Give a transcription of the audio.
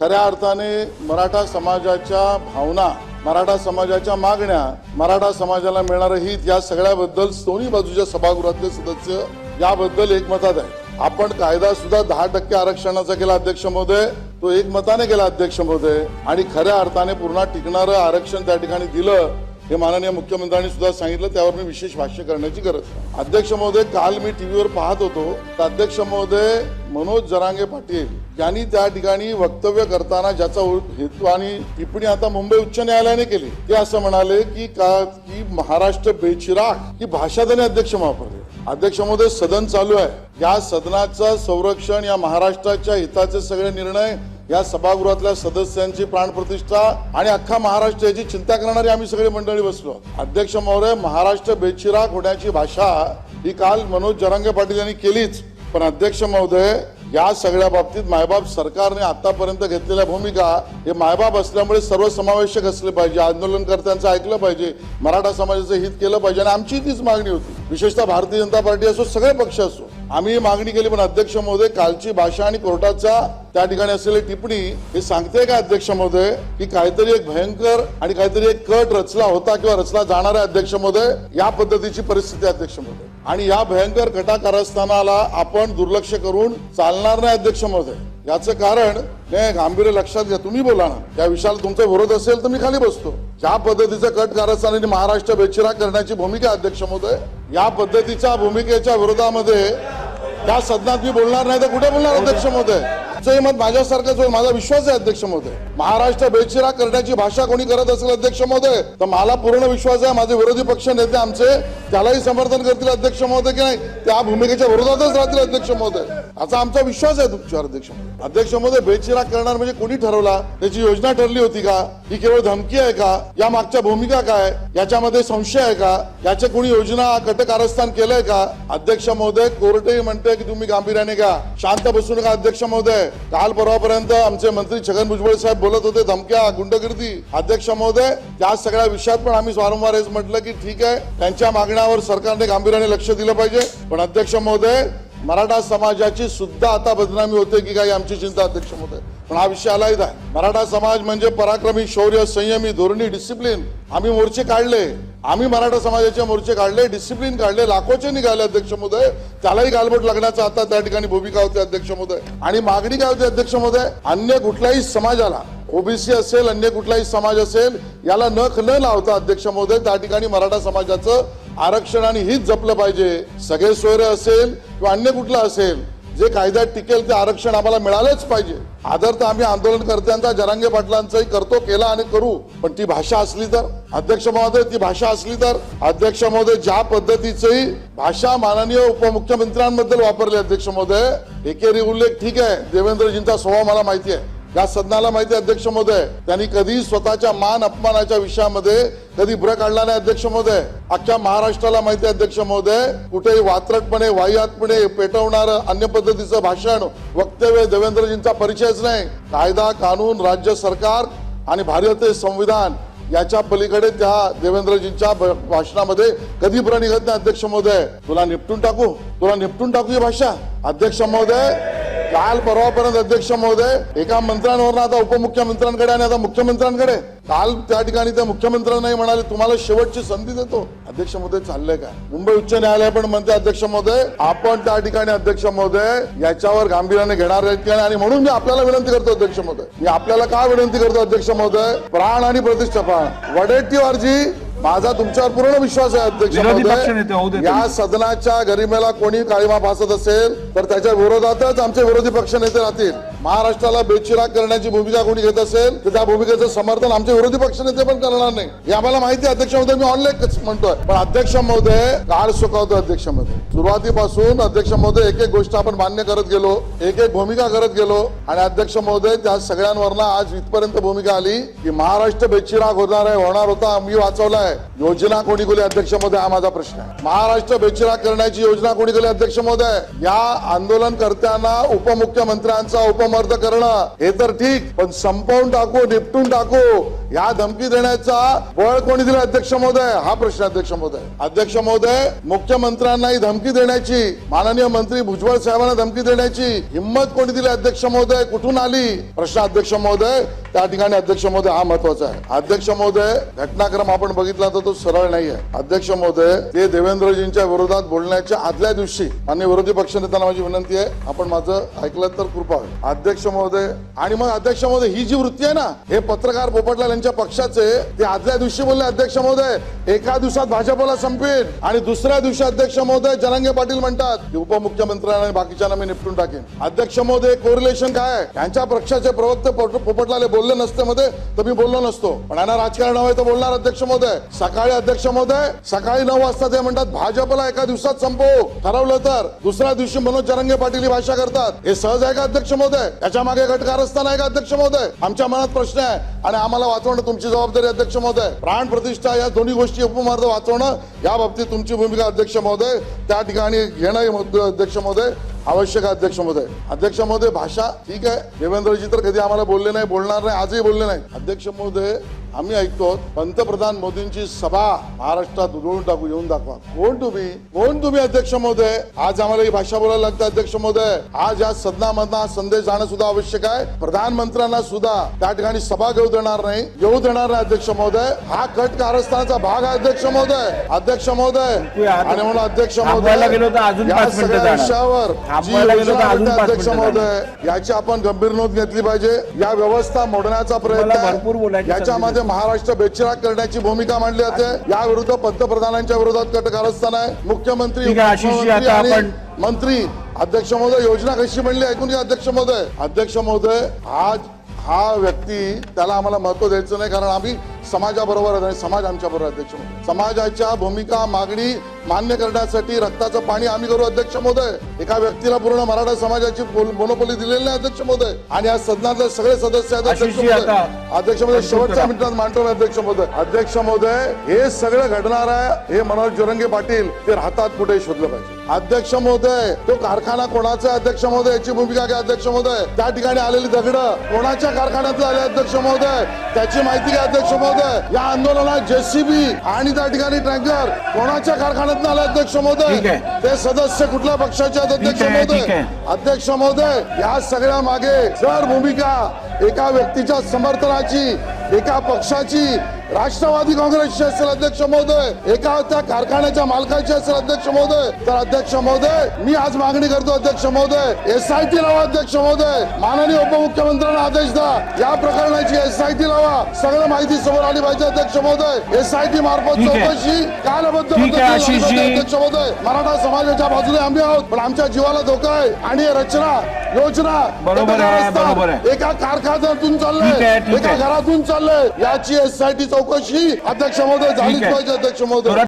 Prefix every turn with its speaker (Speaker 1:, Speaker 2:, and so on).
Speaker 1: खऱ्या अर्थाने मराठा समाजाच्या भावना, मराठा समाजाच्या मागण्या, मराठा समाजाला मिळणारं हित या सगळ्याबद्दल दोन्ही बाजूच्या सभागृहातले सदस्य याबद्दल एकमतात आहे। आपण कायदा सुद्धा 10% आरक्षणाचा केला अध्यक्ष महोदय, तो एकमताने केला अध्यक्ष महोदय, आणि खऱ्या अर्थाने पूर्ण टिकणारं आरक्षण त्या ठिकाणी दिलं हे माननीय मुख्यमंत्र्यांनी सुद्धा सांगितलं, त्यावर मी विशेष भाष्य करण्याची गरज नाही। अध्यक्ष महोदय, काल मी टीव्हीवर पाहत होतो तर अध्यक्ष महोदय मनोज जरांगे पाटील यांनी त्या ठिकाणी वक्तव्य करताना ज्याचा हेतू आणि टिप्पणी आता मुंबई उच्च न्यायालयाने केली, ते असं म्हणाले की महाराष्ट्र बेचिराग ही भाषा त्यांनी अध्यक्ष वापरली। अध्यक्ष महोदय, सदन चालू आहे, या सदनाचं संरक्षण, या महाराष्ट्राच्या हिताचे सगळे निर्णय, या सभागृहातल्या सदस्यांची प्राणप्रतिष्ठा आणि अख्खा महाराष्ट्र याची चिंता करणारी आम्ही सगळे मंडळी बसलो। अध्यक्ष महोदय, महाराष्ट्र बेचिराग होण्याची भाषा ही काल मनोज जरांगे पाटील यांनी केलीच, पण अध्यक्ष महोदय या सगळ्या बाबतीत मायबाप सरकारने आतापर्यंत घेतलेल्या भूमिका हे मायबाप असल्यामुळे सर्वसमावेशक असले पाहिजे, आंदोलनकर्त्यांचं ऐकलं पाहिजे, मराठा समाजाचं हित केलं पाहिजे, आणि आमची तीच मागणी होती। विशेषतः भारतीय जनता पार्टी असो, सगळे पक्ष असो, आम्ही मागणी केली। पण अध्यक्ष महोदय, कालची भाषा आणि कोर्टाच्या त्या ठिकाणी असलेली टिप्पणी हे सांगते का अध्यक्ष महोदय की काहीतरी एक भयंकर आणि काहीतरी एक कट रचला होता किंवा रचला जाणार आहे अध्यक्ष महोदय, या पद्धतीची परिस्थिती अध्यक्ष महोदय, आणि या भयंकर कटाकारस्थानाला आपण दुर्लक्ष करून चालणार नाही अध्यक्ष महोदय। याचं कारण गांभीर्य लक्षात घ्या, तुम्ही बोला ना, त्या विषयाला तुमचा विरोध असेल तर मी खाली बसतो। ज्या पद्धतीचं कट कारस्थानाने महाराष्ट्र बेचिराग करण्याची भूमिका अध्यक्ष महोदय, या पद्धतीच्या भूमिकेच्या विरोधामध्ये या सदनात मी बोलणार नाही तर कुठे बोलणार अध्यक्ष महोदय? तुमचं मत माझ्यासारखंच होईल, माझा विश्वास आहे अध्यक्ष महोदय। महाराष्ट्र बेचिराग करण्याची भाषा कोणी करत असेल अध्यक्ष महोदय तर मला पूर्ण विश्वास आहे माझे विरोधी पक्ष नेते आमचे त्यालाही समर्थन करतील अध्यक्ष महोदय, की नाही त्या भूमिकेच्या विरोधातच राहतील अध्यक्ष महोदय, असा आमचा विश्वास आहे तुमच्यावर अध्यक्ष महोदय। अध्यक्ष महोदय, बेचिराग करणार म्हणजे कोणी ठरवला? त्याची योजना ठरली होती का? ही केवळ धमकी आहे का? या मागच्या भूमिका काय? याच्यामध्ये संशय आहे का? याचे कोणी योजना कटकारस्थान केलंय का? अध्यक्ष महोदय, कोर्टही म्हणते की तुम्ही गांभीर्याने घ्या, शांत बसू नका अध्यक्ष महोदय। काल परवापर्यंत आमचे मंत्री छगन भुजबळ साहेब बोलत होते धमक्या, गुंडगिर्दी। अध्यक्ष महोदय, त्या सगळ्या विषयात पण आम्ही वारंवार हेच म्हटलं की ठीक आहे, त्यांच्या मागण्यावर सरकारने गांभीर्याने लक्ष दिलं पाहिजे, पण अध्यक्ष महोदय मराठा समाजाची सुद्धा आता बदनामी होते की काही आमची चिंता अध्यक्ष महोदय। पण हा विषय आलाच आहे, मराठा समाज म्हणजे पराक्रमी, शौर्य, संयमी, धोरणी, डिसिप्लिन। आम्ही मोर्चे काढले, आम्ही मराठा समाजाचे मोर्चे काढले, डिसिप्लिन काढले, लाखोचे निघाले अध्यक्ष महोदय, त्यालाही गालबोट लागण्याचा आता त्या ठिकाणी भूमिका होती अध्यक्ष महोदय। आणि मागणी काय होती अध्यक्ष महोदय? अन्य कुठल्याही समाजाला, ओबीसी असेल, अन्य कुठलाही समाज असेल, याला नख न लावता अध्यक्ष महोदय त्या ठिकाणी मराठा समाजाचं आरक्षण आणि हित जपलं पाहिजे। सगळे सोयरे असेल किंवा अन्य कुठलं असेल, जे कायद्यात टिकेल ते आरक्षण आम्हाला मिळालंच पाहिजे। आदर तर आम्ही आंदोलनकर्त्यांचा, जरांगे पाटलांचाही करतो, केला आणि करू, पण ती भाषा असली तर अध्यक्ष महोदय, ती भाषा असली तर अध्यक्ष महोदय, ज्या पद्धतीची भाषा माननीय उपमुख्यमंत्र्यांबद्दल वापरली अध्यक्ष महोदय, एकेरी उल्लेख ठीक आहे, देवेंद्रजींचा स्वभाव मला माहिती आहे, या सदनाला माहिती आहे अध्यक्ष महोदय, त्यांनी कधी स्वतःच्या मान अपमानाच्या विषयामध्ये कधी ब्र काढला नाही अध्यक्ष महोदय। अख्ख्या महाराष्ट्राला माहिती आहे अध्यक्ष महोदय, कुठेही वात्रटपणे, वाह्यातपणे पेटवणारं अन्य पद्धतीचं भाषण, वक्तव्य देवेंद्रजींचा परिचयच नाही। कायदा, कानून, राज्य सरकार आणि भारतीय संविधान याच्या पलीकडे त्या देवेंद्रजींच्या भाषणामध्ये कधी ब्र निघत नाही अध्यक्ष महोदय। तुला निपटून टाकू ही भाषा अध्यक्ष महोदय। काल परवापर्यंत अध्यक्ष महोदय एका मंत्र्यांवर आता उपमुख्यमंत्र्यांकडे आणि आता मुख्यमंत्र्यांकडे, काल त्या ठिकाणी त्या मुख्यमंत्र्यांनाही म्हणाले तुम्हाला शेवटची संधी देतो अध्यक्ष महोदय। चाललंय काय? मुंबई उच्च न्यायालय पण म्हणते अध्यक्ष महोदय आपण त्या ठिकाणी अध्यक्ष महोदय याच्यावर गांभीर्याने घेणार आहेत की नाही, आणि म्हणून मी आपल्याला विनंती करतो अध्यक्ष महोदय, मी आपल्याला काय विनंती करतो अध्यक्ष महोदय, प्राण आणि प्रतिष्ठा प्राण वडेट्टीवारजी, माझा तुमच्यावर पूर्ण विश्वास आहे अध्यक्ष महोदय। या सदनाच्या गरिमेला कोणी काळीमा फासत असेल तर त्याच्या विरोधातच आमचे विरोधी पक्ष नेते राहतील। महाराष्ट्राला बेचिराग करण्याची भूमिका कोणी घेत असेल तर त्या भूमिकेचं समर्थन आमचे विरोधी पक्ष नेते पण करणार नाही, हे आम्हाला माहिती आहे अध्यक्ष महोदय। मी ऑनलाईन म्हणतोय, पण अध्यक्ष महोदय काळ सुकावतो अध्यक्ष महोदय। सुरुवातीपासून अध्यक्ष महोदय एक एक गोष्ट आपण मान्य करत गेलो, एक एक भूमिका करत गेलो, आणि अध्यक्ष महोदय त्या सगळ्यांवरनं आज इथपर्यंत भूमिका आली की महाराष्ट्र बेचिराग होणार होता, मी वाचवलाय। योजना कोणी केली अध्यक्ष महोदय, हा माझा प्रश्न आहे। महाराष्ट्र बेचिराग करण्याची योजना कोणी केली अध्यक्ष महोदय? या आंदोलनकर्त्यांना उपमुख्यमंत्र्यांचा मर्द करणं हे तर ठीक, पण संपवून टाकू, निपटून टाकू या धमकी देण्याचा बळ कोणी दिला अध्यक्ष महोदय? हा प्रश्न अध्यक्ष महोदय. अध्यक्ष महोदय, मुख्यमंत्र्यांनाही धमकी देण्याची, माननीय मंत्री भुजबळ साहेबांना धमकी देण्याची हिंमत कोणी दिली अध्यक्ष महोदय? कुठून आली? प्रश्न अध्यक्ष महोदय त्या ठिकाणी अध्यक्ष महोदय हा महत्वाचा आहे. अध्यक्ष महोदय, घटनाक्रम आपण बघितला तर तो सरळ नाहीये. अध्यक्ष महोदय, ते देवेंद्रजींच्या विरोधात बोलण्याच्या आदल्या दिवशी आणि विरोधी पक्षनेत्यांना माझी विनंती आहे, आपण माझं ऐकलं तर कृपा होईल. अध्यक्ष महोदय, आणि मग अध्यक्ष महोदय ही जी वृत्ती आहे ना, हे पत्रकार पोपटलाल यांच्या पक्षाचे, ते आदल्या दिवशी बोलले अध्यक्ष महोदय एका दिवसात भाजपला संपेल, आणि दुसऱ्या दिवशी अध्यक्ष महोदय जरांगे पाटील म्हणतात की उपमुख्यमंत्र्यांना आणि बाकीच्यांना मी निपटून टाकेन. अध्यक्ष महोदय, कोरिलेशन काय? त्यांच्या पक्षाचे प्रवक्ते पोपटलाल बोलले नसते मध्ये तर मी बोललो नसतो, पण यांना राजकारण हवंय तर बोलणार अध्यक्ष महोदय. सकाळी अध्यक्ष महोदय, सकाळी 9 वाजता ते म्हणतात भाजपला एका दिवसात संपवू ठरवलं तर, दुसऱ्या दिवशी मनोज जरांगे पाटील ही भाषा करतात. हे सहज आहे का अध्यक्ष महोदय? त्याच्या मागे घटकारस्थान आहे का अध्यक्ष महोदय? आमच्या मनात प्रश्न आहे, आणि आम्हाला वाचवणं तुमची जबाबदारी अध्यक्ष महोदय. प्राण प्रतिष्ठा या दोन्ही गोष्टी उपमार्ग वाचवणं या बाबतीत तुमची भूमिका अध्यक्ष महोदय त्या ठिकाणी घेणं अध्यक्ष महोदय आवश्यक आहे अध्यक्ष महोदय. अध्यक्ष महोदय, भाषा ठीक आहे, देवेंद्रजी तर कधी आम्हाला बोलले नाही, बोलणार नाही, आजही बोलले नाही. अध्यक्ष महोदय, आम्ही ऐकतो पंतप्रधान मोदींची सभा महाराष्ट्रात उधळून टाकू, येऊन दाखवा. कोण तुम्ही अध्यक्ष महोदय? आज आम्हाला ही भाषा बोलायला लागतं अध्यक्ष महोदय. आज या सदनामधला संदेश जाणं सुद्धा आवश्यक आहे. प्रधानमंत्र्यांना सुद्धा त्या ठिकाणी सभा येऊ देणार नाही अध्यक्ष महोदय. हा कट कारस्थानाचा भाग आहे अध्यक्ष महोदय. अध्यक्ष महोदय, आणि म्हणून अध्यक्ष महोदय, या सगळ्या विषयावर अध्यक्ष महोदय याची आपण गंभीर नोंद घेतली पाहिजे. या व्यवस्था मोडण्याचा प्रयत्न, याच्यामध्ये महाराष्ट्र बेचिराग करण्याची भूमिका मांडली जाते. या विरुद्ध पंतप्रधानांच्या विरोधात कटकारस्थान आहे. मुख्यमंत्री आणि मंत्री अध्यक्ष महोदय योजना कशी म्हणली ऐकून घ्या अध्यक्ष महोदय. अध्यक्ष महोदय, आज हा व्यक्ती त्याला आम्हाला महत्व द्यायचं नाही, कारण आम्ही समाजाबरोबर आहे आणि समाज आमच्या बरोबर अध्यक्ष महोदय. समाजाच्या भूमिका मागणी मान्य करण्यासाठी रक्ताचं पाणी आम्ही करू अध्यक्ष महोदय. एका व्यक्तीला पूर्ण मराठा समाजाची मोनोपोली दिलेली नाही अध्यक्ष महोदय. आणि या सदनातले सगळे सदस्य आहेत अध्यक्ष महोदय. अध्यक्ष महोदय, शेवटच्या मिनिटात मांडतो अध्यक्ष महोदय. अध्यक्ष महोदय, हे सगळं घडणार आहे, हे मनोज जरांगे पाटील ते राहतात कुठे शोधलं पाहिजे. अध्यक्ष महोदय, तो कारखाना कोणाचा आहे अध्यक्ष महोदय याची भूमिका घ्या अध्यक्ष महोदय. त्या ठिकाणी आलेली दगड कोणाच्या कारखान्यातलं आले अध्यक्ष महोदय त्याची माहिती घ्या अध्यक्ष महोदय. या आंदोलनात जेसीबी आणि त्या ठिकाणी टँकर कोणाच्या कारखान्यात आले अध्यक्ष महोदय? ते सदस्य कुठल्या पक्षाचे आहेत अध्यक्ष महोदय? अध्यक्ष महोदय, या सगळ्या मागे जर भूमिका एका व्यक्तीच्या समर्थनाची, एका पक्षाची, राष्ट्रवादी काँग्रेसची असेल अध्यक्ष महोदय, एका त्या कारखान्याच्या मालकाची असेल अध्यक्ष महोदय, तर अध्यक्ष महोदय मी आज मागणी करतो अध्यक्ष महोदय, SIT लावा अध्यक्ष महोदय. माननीय उपमुख्यमंत्र्यांना आदेश द्या, या प्रकरणाची SIT लावा. सगळं माहिती समोर आली पाहिजे अध्यक्ष महोदय. SIT मार्फत चौकशी कालबद्ध अध्यक्ष महोदय. मराठा समाजाच्या बाजूने आम्ही आहोत, पण आमच्या जीवाला धोका आहे. आणि रचना योजना एका कारखान्यातून चाललंय, एका घरातून चाललंय, याची SIT चौकशी अध्यक्ष महोदय झालीच पाहिजे अध्यक्ष महोदय.